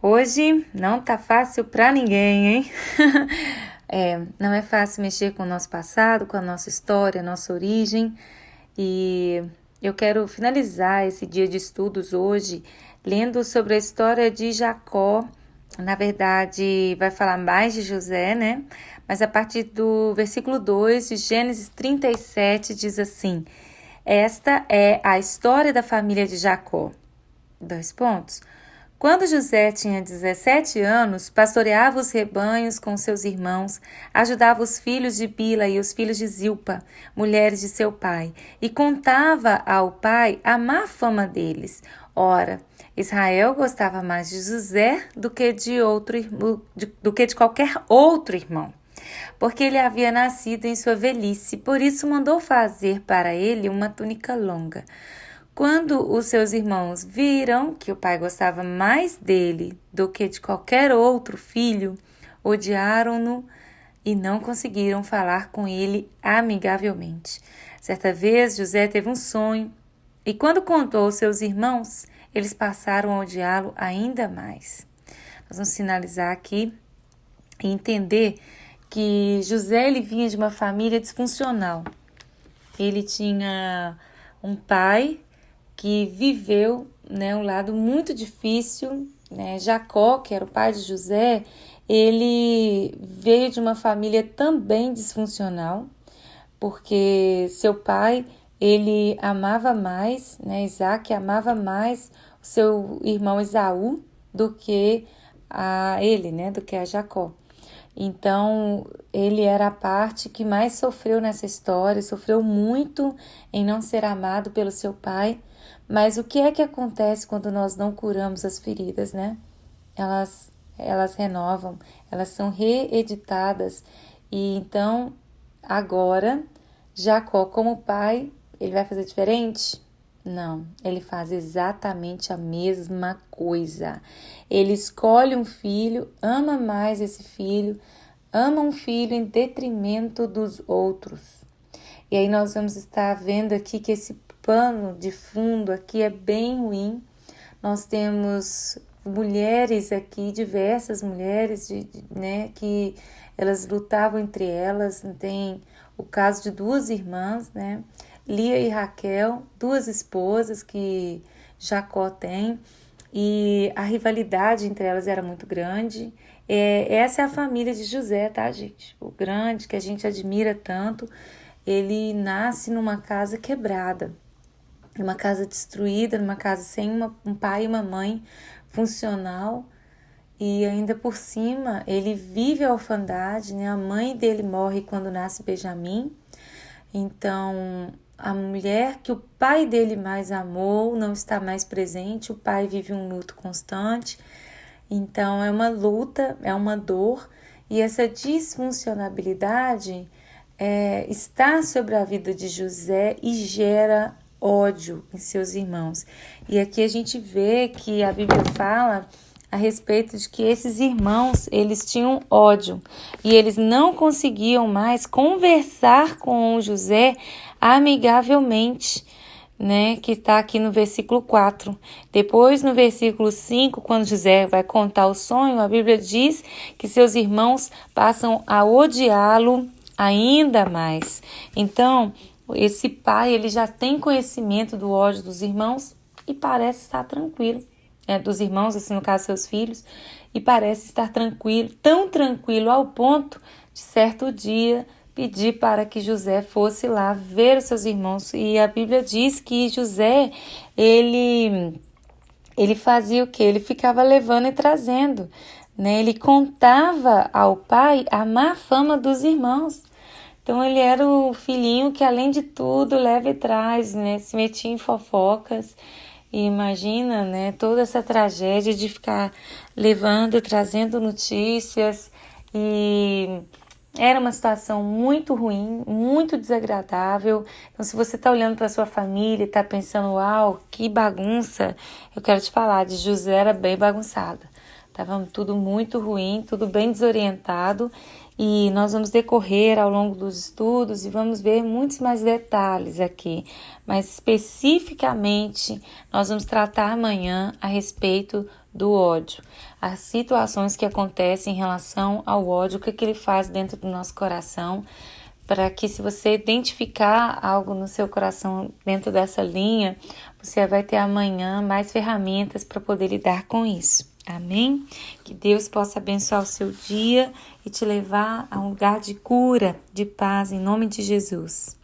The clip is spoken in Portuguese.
Hoje não tá fácil pra ninguém, hein? Não é fácil mexer com o nosso passado, com a nossa história, a nossa origem. E eu quero finalizar esse dia de estudos hoje lendo sobre a história de Jacó. Na verdade, vai falar mais de José, né? Mas a partir do versículo 2 de Gênesis 37 diz assim: Esta é a história da família de Jacó. 2 pontos. Quando José tinha 17 anos, pastoreava os rebanhos com seus irmãos, ajudava os filhos de Bila e os filhos de Zilpa, mulheres de seu pai, e contava ao pai a má fama deles. Ora, Israel gostava mais de José do que de qualquer outro irmão, porque ele havia nascido em sua velhice, por isso mandou fazer para ele uma túnica longa. Quando os seus irmãos viram que o pai gostava mais dele do que de qualquer outro filho, odiaram-no e não conseguiram falar com ele amigavelmente. Certa vez, José teve um sonho e quando contou aos seus irmãos, eles passaram a odiá-lo ainda mais. Nós vamos finalizar aqui e entender que José ele vinha de uma família disfuncional. Ele tinha um pai que viveu, um lado muito difícil, Jacó, que era o pai de José, ele veio de uma família também disfuncional, porque seu pai, ele amava mais, Isaac amava mais o seu irmão Esaú do que a ele, do que a Jacó. Então, ele era a parte que mais sofreu nessa história, sofreu muito em não ser amado pelo seu pai. Mas o que é que acontece quando nós não curamos as feridas, Elas renovam, elas são reeditadas. E então, agora, Jacó como pai, ele vai fazer diferente? Não, ele faz exatamente a mesma coisa. Ele escolhe um filho, ama mais esse filho, ama um filho em detrimento dos outros. E aí nós vamos estar vendo aqui que esse pano de fundo aqui é bem ruim. Nós temos mulheres aqui, diversas mulheres, que elas lutavam entre elas. Tem o caso de duas irmãs, Lia e Raquel, duas esposas que Jacó tem, e a rivalidade entre elas era muito grande. Essa é a família de José, tá, gente? O grande, que a gente admira tanto, ele nasce numa casa quebrada, numa casa destruída, numa casa sem um pai e uma mãe funcional, e ainda por cima ele vive a orfandade, A mãe dele morre quando nasce Benjamim. Então, a mulher que o pai dele mais amou não está mais presente, o pai vive um luto constante. Então, é uma luta, é uma dor, e essa disfuncionalidade está sobre a vida de José e gera ódio em seus irmãos. E aqui a gente vê que a Bíblia fala a respeito de que esses irmãos, eles tinham ódio e eles não conseguiam mais conversar com José amigavelmente, que está aqui no versículo 4. Depois, no versículo 5, quando José vai contar o sonho, a Bíblia diz que seus irmãos passam a odiá-lo ainda mais. Então, esse pai, ele já tem conhecimento do ódio dos irmãos e parece estar tranquilo, dos irmãos, assim, no caso, seus filhos, e parece estar tranquilo, tão tranquilo ao ponto de certo dia pedir para que José fosse lá ver os seus irmãos. E a Bíblia diz que José, ele fazia o quê? Ele ficava levando e trazendo, Ele contava ao pai a má fama dos irmãos. Então, ele era o filhinho que, além de tudo, leva e traz, Se metia em fofocas. E imagina, toda essa tragédia de ficar levando, trazendo notícias. E era uma situação muito ruim, muito desagradável. Então, se você está olhando para sua família e está pensando, uau, que bagunça, eu quero te falar, de José era bem bagunçada. Estava tudo muito ruim, tudo bem desorientado, e nós vamos decorrer ao longo dos estudos e vamos ver muitos mais detalhes aqui, mas especificamente nós vamos tratar amanhã a respeito do ódio, as situações que acontecem em relação ao ódio, o que ele faz dentro do nosso coração, para que, se você identificar algo no seu coração dentro dessa linha, você vai ter amanhã mais ferramentas para poder lidar com isso. Amém? Que Deus possa abençoar o seu dia e te levar a um lugar de cura, de paz, em nome de Jesus.